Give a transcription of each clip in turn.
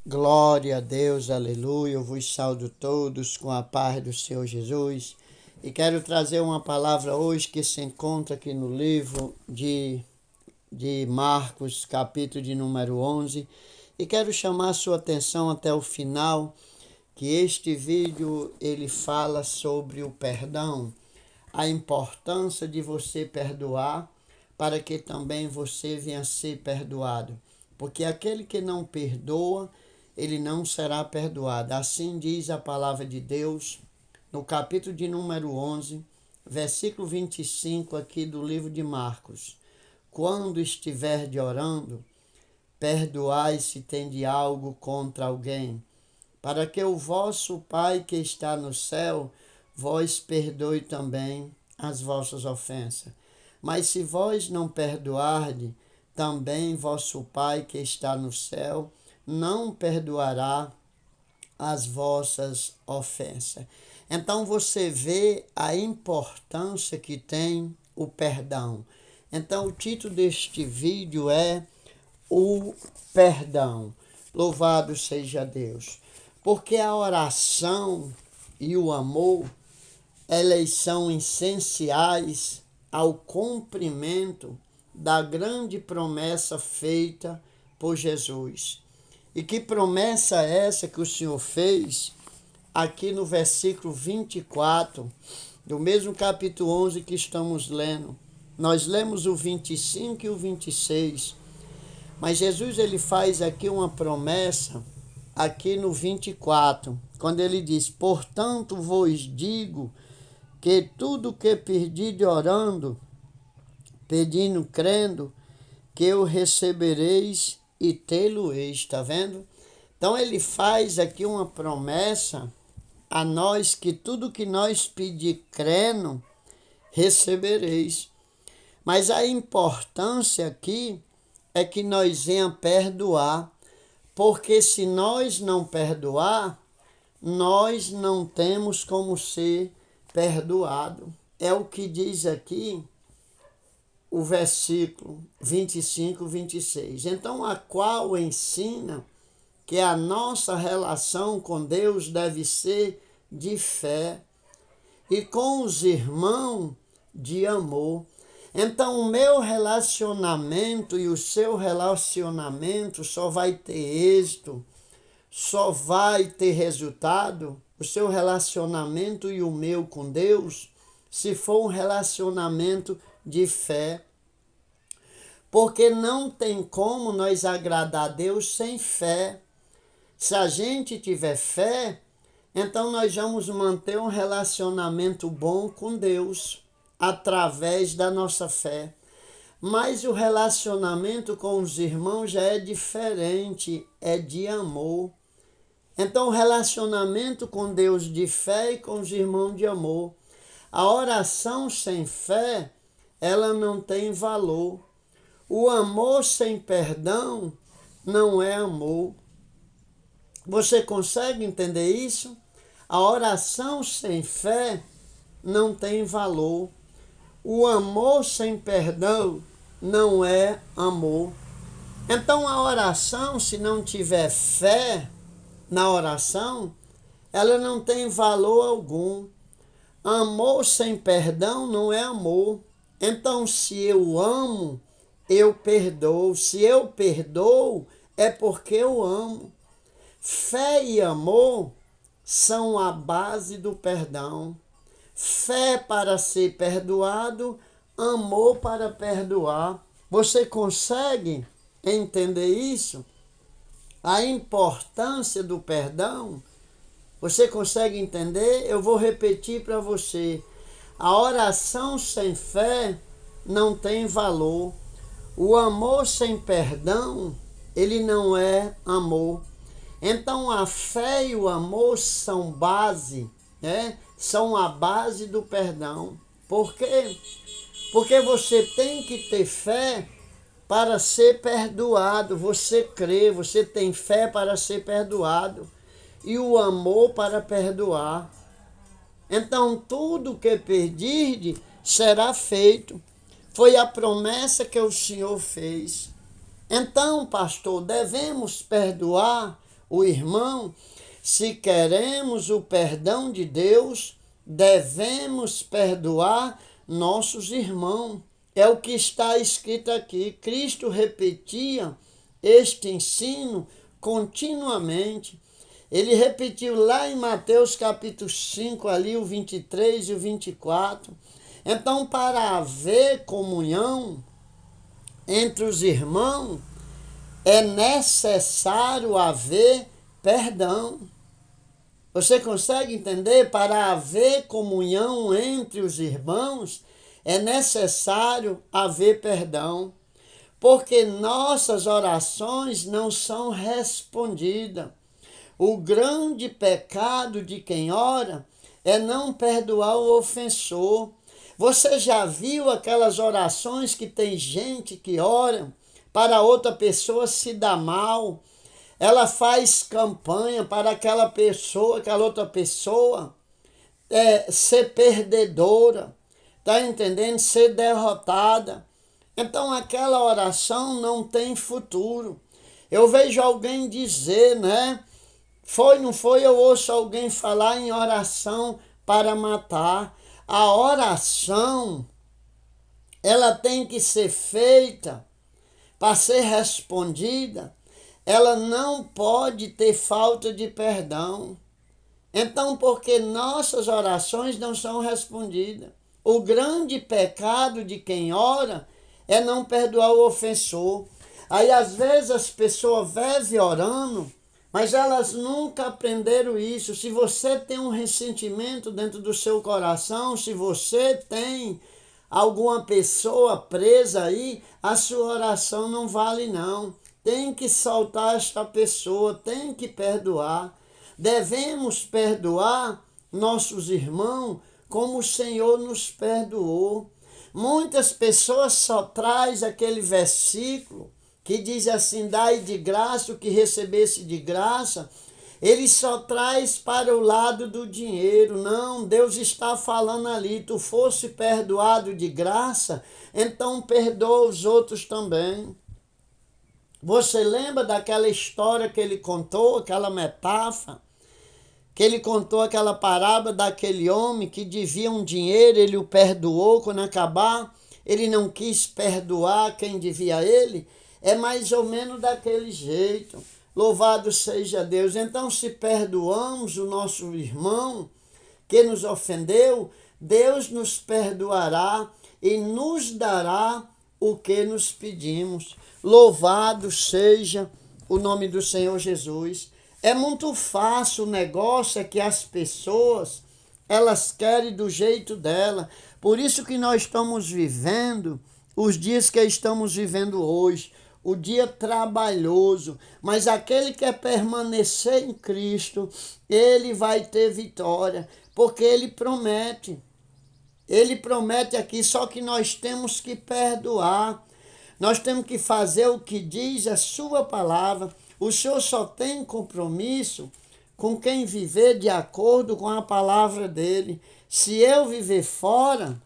Glória a Deus, aleluia. Eu vos saúdo todos com a paz do Senhor Jesus. E quero trazer uma palavra hoje que se encontra aqui no livro de Marcos, capítulo de número 11. E quero chamar a sua atenção até o final, que este vídeo ele fala sobre o perdão, a importância de você perdoar para que também você venha a ser perdoado. Porque aquele que não perdoa, ele não será perdoado. Assim diz a palavra de Deus no capítulo de número 11, versículo 25 aqui do livro de Marcos. Quando estiver orando, perdoai se tende algo contra alguém, para que o vosso Pai que está no céu vos perdoe também as vossas ofensas. Mas se vós não perdoardes, também vosso Pai que está no céu não perdoará as vossas ofensas. Então você vê a importância que tem o perdão. Então o título deste vídeo é o perdão. Louvado seja Deus. Porque a oração e o amor, elas são essenciais ao cumprimento da grande promessa feita por Jesus. E que promessa é essa que o Senhor fez aqui no versículo 24, do mesmo capítulo 11 que estamos lendo? Nós lemos o 25 e o 26, mas Jesus ele faz aqui uma promessa aqui no 24, quando ele diz: portanto vos digo que tudo que pedirdes orando, pedindo, crendo, que o recebereis e tê-lo-eis. Está vendo? Então ele faz aqui uma promessa a nós que tudo que nós pedir crendo, recebereis. Mas a importância aqui é que nós venhamos perdoar, porque se nós não perdoar, nós não temos como ser perdoado. É o que diz aqui o versículo 25, 26. Então, a qual ensina que a nossa relação com Deus deve ser de fé e com os irmãos de amor. Então, o meu relacionamento e o seu relacionamento só vai ter êxito, só vai ter resultado, o seu relacionamento e o meu com Deus, se for um relacionamento de fé. Porque não tem como nós agradar a Deus sem fé. Se a gente tiver fé, então nós vamos manter um relacionamento bom com Deus através da nossa fé. Mas o relacionamento com os irmãos já é diferente, é de amor. Então o relacionamento com Deus de fé e com os irmãos de amor. A oração sem fé, ela não tem valor. O amor sem perdão não é amor. Você consegue entender isso? A oração sem fé não tem valor. O amor sem perdão não é amor. Então a oração, se não tiver fé na oração, ela não tem valor algum. Amor sem perdão não é amor. Então, se eu amo, eu perdoo. Se eu perdoo, é porque eu amo. Fé e amor são a base do perdão. Fé para ser perdoado, amor para perdoar. Você consegue entender isso? A importância do perdão? Você consegue entender? Eu vou repetir para você. A oração sem fé não tem valor. O amor sem perdão, ele não é amor. Então a fé e o amor são base, né? São a base do perdão. Por quê? Porque você tem que ter fé para ser perdoado. Você crê, você tem fé para ser perdoado. E o amor para perdoar. Então tudo que pedirde será feito. Foi a promessa que o Senhor fez. Então, pastor, devemos perdoar o irmão, se queremos o perdão de Deus, devemos perdoar nossos irmãos. É o que está escrito aqui. Cristo repetia este ensino continuamente. Ele repetiu lá em Mateus capítulo 5, ali o 23 e o 24. Então, para haver comunhão entre os irmãos, é necessário haver perdão. Você consegue entender? Para haver comunhão entre os irmãos, é necessário haver perdão. Porque nossas orações não são respondidas. O grande pecado de quem ora é não perdoar o ofensor. Você já viu aquelas orações que tem gente que ora para outra pessoa se dar mal? Ela faz campanha para aquela outra pessoa ser perdedora, tá entendendo? Ser derrotada. Então aquela oração não tem futuro. Eu vejo alguém dizer, né? Foi, não foi? Eu ouço alguém falar em oração para matar. A oração, ela tem que ser feita para ser respondida. Ela não pode ter falta de perdão. Então, porque nossas orações não são respondidas. O grande pecado de quem ora é não perdoar o ofensor. Aí, às vezes, as pessoas vivem orando, mas elas nunca aprenderam isso. Se você tem um ressentimento dentro do seu coração, se você tem alguma pessoa presa aí, a sua oração não vale não. Tem que soltar esta pessoa, tem que perdoar. Devemos perdoar nossos irmãos como o Senhor nos perdoou. Muitas pessoas só trazem aquele versículo que diz assim, dai de graça o que recebesse de graça. Ele só traz para o lado do dinheiro. Não, Deus está falando ali, tu fosse perdoado de graça, então perdoa os outros também. Você lembra daquela história que ele contou, aquela metáfora? Que ele contou aquela parábola daquele homem que devia um dinheiro, ele o perdoou, quando acabar, ele não quis perdoar quem devia a ele. É mais ou menos daquele jeito. Louvado seja Deus. Então, se perdoamos o nosso irmão que nos ofendeu, Deus nos perdoará e nos dará o que nos pedimos. Louvado seja o nome do Senhor Jesus. É muito fácil, o negócio é que as pessoas, elas querem do jeito dela. Por isso que nós estamos vivendo os dias que estamos vivendo hoje. O dia trabalhoso, mas aquele que quer permanecer em Cristo, ele vai ter vitória, porque ele promete. Ele promete aqui, só que nós temos que perdoar. Nós temos que fazer o que diz a sua palavra. O Senhor só tem compromisso com quem viver de acordo com a palavra dele. Se eu viver fora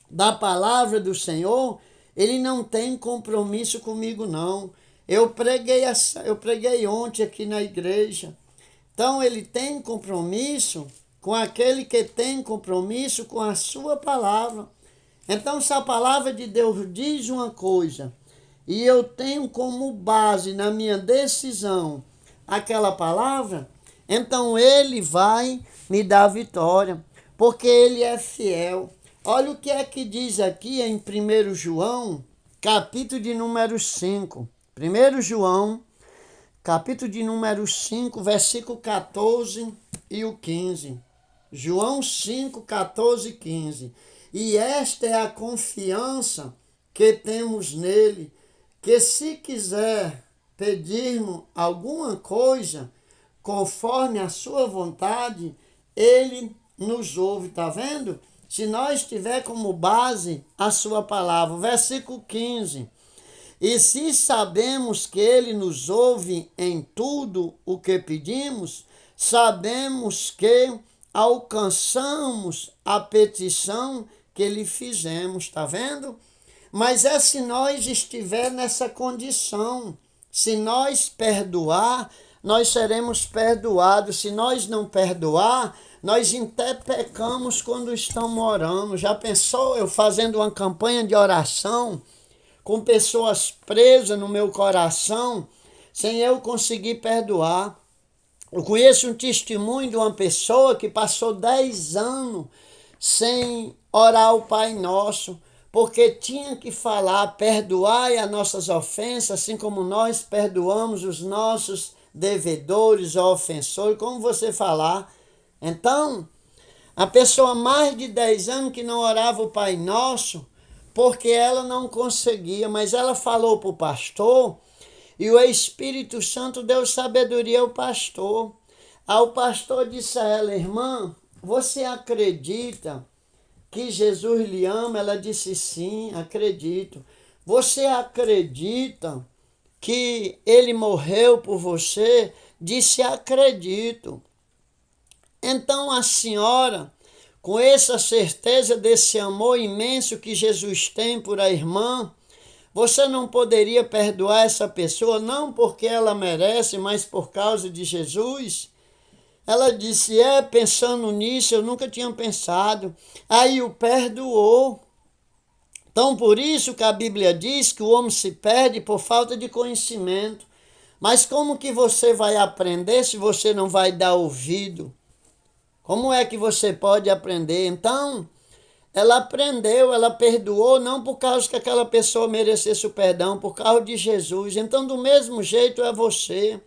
da palavra do Senhor, ele não tem compromisso comigo, não. Eu preguei ontem aqui na igreja. Então, ele tem compromisso com aquele que tem compromisso com a sua palavra. Então, se a palavra de Deus diz uma coisa e eu tenho como base na minha decisão aquela palavra, então ele vai me dar vitória, porque ele é fiel. Olha o que é que diz aqui em 1 João, capítulo de número 5. 1 João, capítulo de número 5, versículo 14 e o 15. João 5, 14 e 15. E esta é a confiança que temos nele, que se quiser pedirmos alguma coisa conforme a sua vontade, ele nos ouve. Está vendo? Se nós tiver como base a sua palavra. Versículo 15. E se sabemos que ele nos ouve em tudo o que pedimos, sabemos que alcançamos a petição que lhe fizemos. Está vendo? Mas se nós estiver nessa condição, se nós perdoar nós seremos perdoados. Se nós não perdoar, nós até pecamos quando estamos orando. Já pensou eu fazendo uma campanha de oração com pessoas presas no meu coração, sem eu conseguir perdoar? Eu conheço um testemunho de uma pessoa que passou 10 anos sem orar o Pai Nosso, porque tinha que falar: perdoai as nossas ofensas, assim como nós perdoamos os nossos devedores ou ofensores, como você falar. Então, a pessoa mais de 10 anos que não orava o Pai Nosso, porque ela não conseguia, mas ela falou para o pastor, e o Espírito Santo deu sabedoria ao pastor. Aí o pastor disse a ela: irmã, você acredita que Jesus lhe ama? Ela disse: sim, acredito. Você acredita que ele morreu por você? Disse: acredito. Então a senhora, com essa certeza desse amor imenso que Jesus tem por a irmã, você não poderia perdoar essa pessoa, não porque ela merece, mas por causa de Jesus? Ela disse: pensando nisso, eu nunca tinha pensado. Aí o perdoou. Então, por isso que a Bíblia diz que o homem se perde por falta de conhecimento. Mas como que você vai aprender se você não vai dar ouvido? Como é que você pode aprender? Então, ela aprendeu, ela perdoou, não por causa que aquela pessoa merecesse o perdão, por causa de Jesus. Então, do mesmo jeito é você.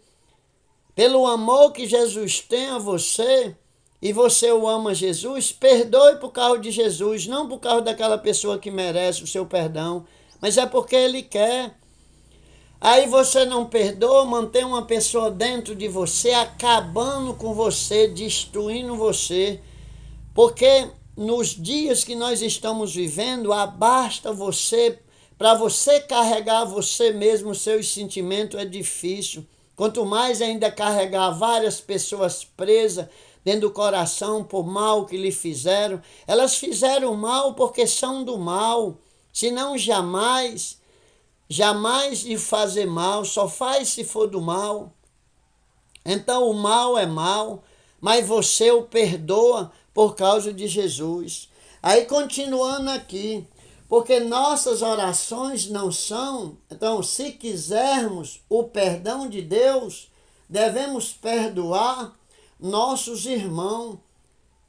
Pelo amor que Jesus tem a você, e você o ama Jesus, perdoe por causa de Jesus, não por causa daquela pessoa que merece o seu perdão, mas é porque ele quer. Aí você não perdoa, mantém uma pessoa dentro de você, acabando com você, destruindo você, porque nos dias que nós estamos vivendo, basta você, para você carregar você mesmo, os seus sentimentos é difícil. Quanto mais ainda carregar várias pessoas presas dentro do coração por mal que lhe fizeram. Elas fizeram mal porque são do mal, senão jamais de fazer mal, só faz se for do mal. Então o mal é mal, mas você o perdoa por causa de Jesus. Aí continuando aqui, porque nossas orações não são... Então, se quisermos o perdão de Deus, devemos perdoar nossos irmãos.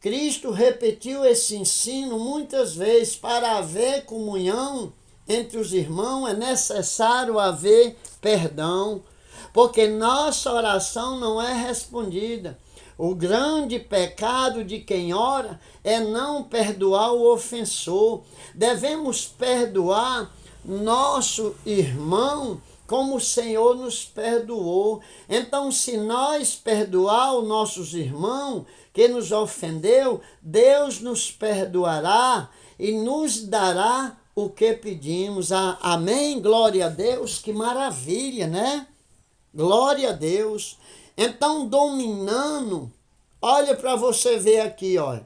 Cristo repetiu esse ensino muitas vezes. Para haver comunhão entre os irmãos, é necessário haver perdão, porque nossa oração não é respondida. O grande pecado de quem ora é não perdoar o ofensor. Devemos perdoar nosso irmão como o Senhor nos perdoou. Então, se nós perdoar os nossos irmãos que nos ofendeu, Deus nos perdoará e nos dará o que pedimos. Amém? Glória a Deus, que maravilha, né? Glória a Deus. Então, dominando, olha para você ver aqui, olha.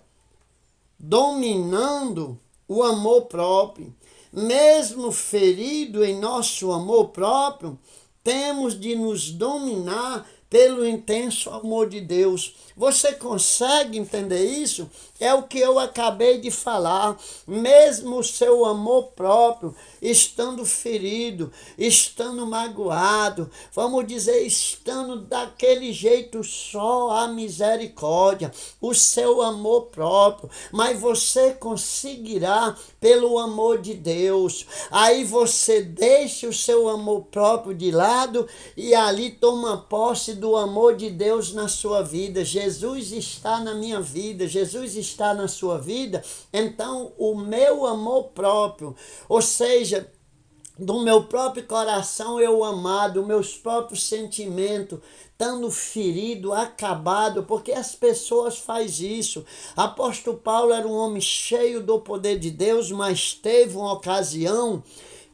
Dominando o amor próprio. Mesmo ferido em nosso amor próprio, temos de nos dominar pelo intenso amor de Deus. Você consegue entender isso? É o que eu acabei de falar. Mesmo o seu amor próprio, estando ferido, estando magoado, vamos dizer, estando daquele jeito só a misericórdia, o seu amor próprio, mas você conseguirá pelo amor de Deus. Aí você deixa o seu amor próprio de lado e ali toma posse do amor de Deus na sua vida. Jesus está na minha vida, Jesus está na sua vida. Então o meu amor próprio, ou seja, do meu próprio coração eu amado, meus próprios sentimentos, estando ferido, acabado, porque as pessoas fazem isso. Apóstolo Paulo era um homem cheio do poder de Deus, mas teve uma ocasião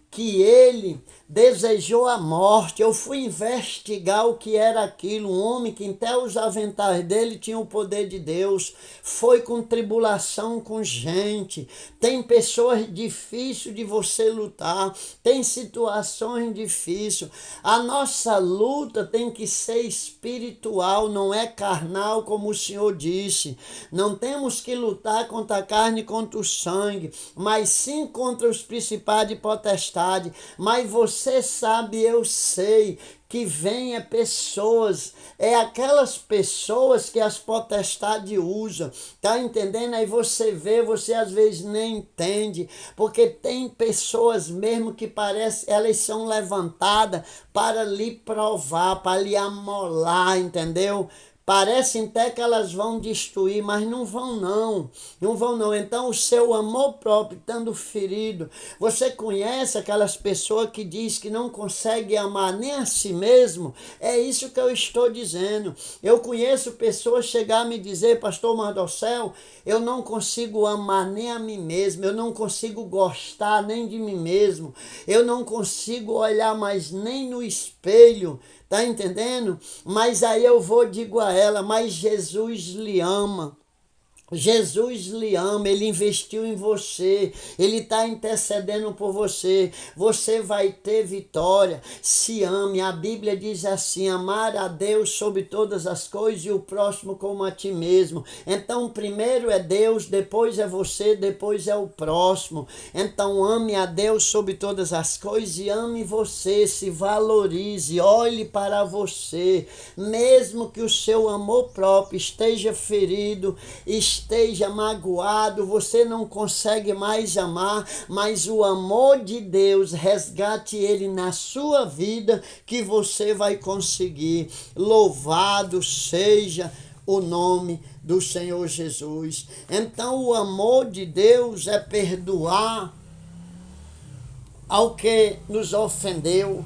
que ele desejou a morte. Eu fui investigar o que era aquilo. Um homem que até os aventais dele tinha o poder de Deus. Foi com tribulação com gente. Tem pessoas difíceis de você lutar. Tem situações difíceis. A nossa luta tem que ser espiritual, não é carnal, como o Senhor disse. Não temos que lutar contra a carne e contra o sangue, mas sim contra os principados e potestades. Mas você sabe, eu sei, que venha pessoas, é aquelas pessoas que as potestades usam, tá entendendo? Aí você vê, você às vezes nem entende, porque tem pessoas mesmo que parece, elas são levantadas para lhe provar, para lhe amolar, entendeu? Parece até que elas vão destruir, mas não vão não. Não vão não. Então o seu amor próprio estando ferido, você conhece aquelas pessoas que diz que não consegue amar nem a si mesmo? É isso que eu estou dizendo. Eu conheço pessoas chegar a me dizer, pastor Mardocel, eu não consigo amar nem a mim mesmo, eu não consigo gostar nem de mim mesmo, eu não consigo olhar mais nem no espelho. Tá entendendo? Mas aí eu vou digo a ela, mas Jesus lhe ama. Jesus lhe ama, ele investiu em você, ele está intercedendo por você, você vai ter vitória. Se ame, a Bíblia diz assim, amar a Deus sobre todas as coisas e o próximo como a ti mesmo. Então primeiro é Deus, depois é você, depois é o próximo. Então ame a Deus sobre todas as coisas e ame você, se valorize, olhe para você, mesmo que o seu amor próprio esteja ferido, esteja magoado, você não consegue mais amar, mas o amor de Deus, resgate ele na sua vida, que você vai conseguir. Louvado seja o nome do Senhor Jesus. Então o amor de Deus é perdoar ao que nos ofendeu,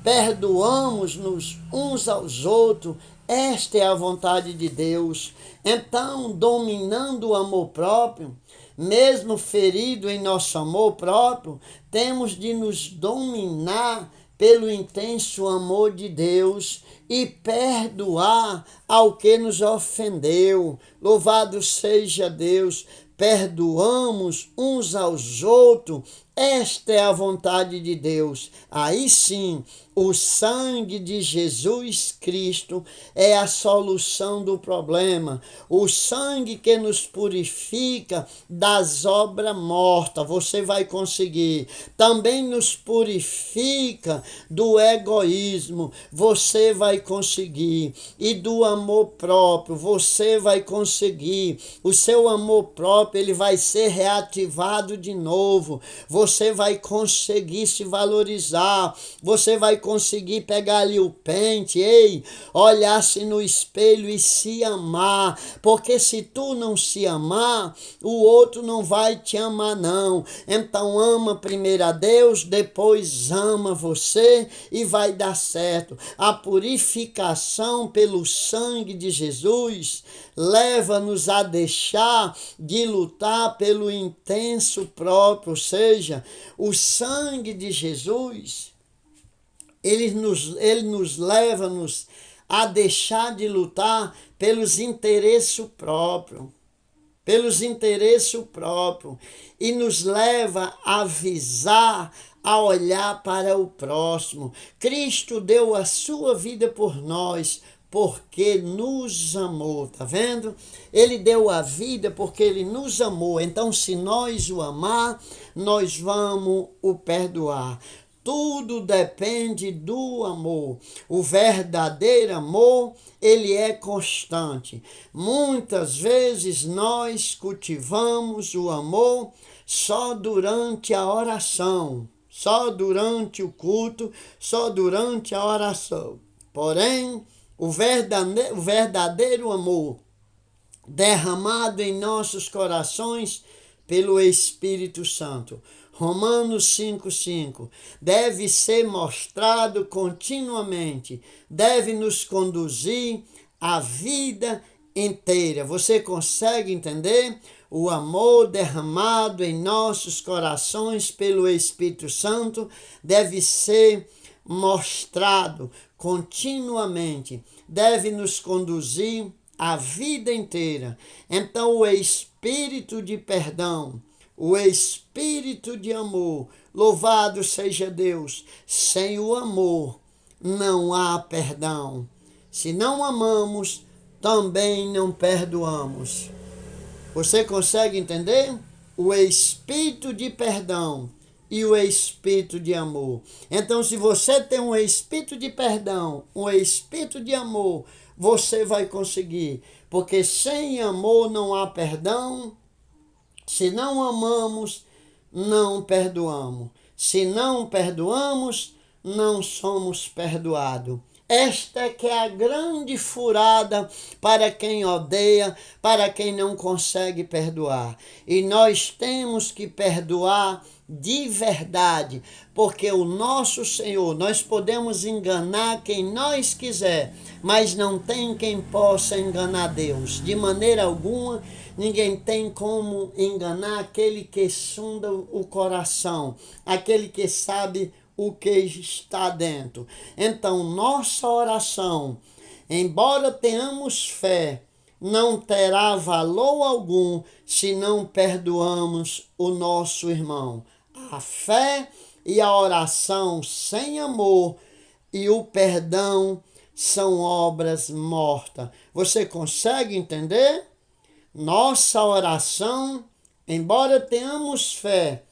perdoamos-nos uns aos outros. Esta é a vontade de Deus. Então, dominando o amor próprio, mesmo ferido em nosso amor próprio, temos de nos dominar pelo intenso amor de Deus e perdoar ao que nos ofendeu. Louvado seja Deus. Perdoamos uns aos outros. Esta é a vontade de Deus. Aí sim, o sangue de Jesus Cristo é a solução do problema. O sangue que nos purifica das obras mortas. Você vai conseguir. Também nos purifica do egoísmo. Você vai conseguir. E do amor próprio. Você vai conseguir. O seu amor próprio, ele vai ser reativado de novo. Você vai conseguir se valorizar, você vai conseguir pegar ali o pente, olhar-se no espelho e se amar, porque se tu não se amar, o outro não vai te amar não. Então ama primeiro a Deus, depois ama você e vai dar certo. A purificação pelo sangue de Jesus leva-nos a deixar de lutar pelo intenso próprio, ou seja, o sangue de Jesus, ele nos leva-nos a deixar de lutar pelos interesses próprios, e nos leva a visar, a olhar para o próximo. Cristo deu a sua vida por nós, porque nos amou, tá vendo? Ele deu a vida porque ele nos amou. Então, se nós o amar, nós vamos o perdoar. Tudo depende do amor. O verdadeiro amor, ele é constante. Muitas vezes nós cultivamos o amor só durante a oração, só durante o culto, só durante a oração. Porém, o verdadeiro amor derramado em nossos corações pelo Espírito Santo, Romanos 5,5, deve ser mostrado continuamente, deve nos conduzir a vida inteira. Você consegue entender? O amor derramado em nossos corações pelo Espírito Santo deve ser mostrado continuamente, deve nos conduzir a vida inteira. Então, o espírito de perdão, o espírito de amor, louvado seja Deus, sem o amor não há perdão. Se não amamos, também não perdoamos. Você consegue entender? O espírito de perdão e o espírito de amor. Então, se você tem um espírito de perdão, um espírito de amor, você vai conseguir. Porque sem amor não há perdão. Se não amamos, não perdoamos. Se não perdoamos, não somos perdoados. Esta é que é a grande furada para quem odeia, para quem não consegue perdoar. E nós temos que perdoar de verdade, porque o nosso Senhor, nós podemos enganar quem nós quiser, mas não tem quem possa enganar Deus. De maneira alguma, ninguém tem como enganar aquele que sonda o coração, aquele que sabe o que está dentro. Então, nossa oração, embora tenhamos fé, não terá valor algum se não perdoamos o nosso irmão. A fé e a oração sem amor e o perdão são obras mortas. Você consegue entender? Nossa oração, embora tenhamos fé,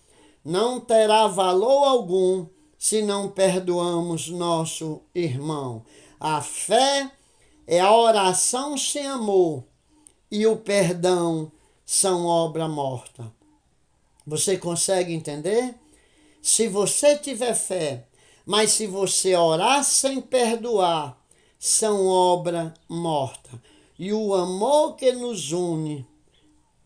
não terá valor algum se não perdoamos nosso irmão. A fé é a oração sem amor e o perdão são obra morta. Você consegue entender? Se você tiver fé, mas se você orar sem perdoar, são obra morta. E o amor que nos une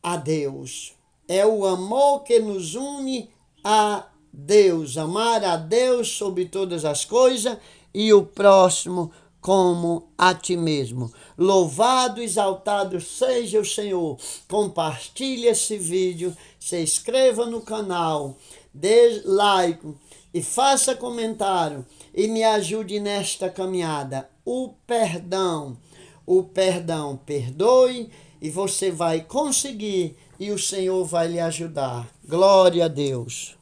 a Deus é o amor que nos une a Deus, amar a Deus sobre todas as coisas e o próximo como a ti mesmo. Louvado, exaltado seja o Senhor. Compartilhe esse vídeo, se inscreva no canal, dê like e faça comentário e me ajude nesta caminhada. O perdão, perdoe e você vai conseguir e o Senhor vai lhe ajudar. Glória a Deus.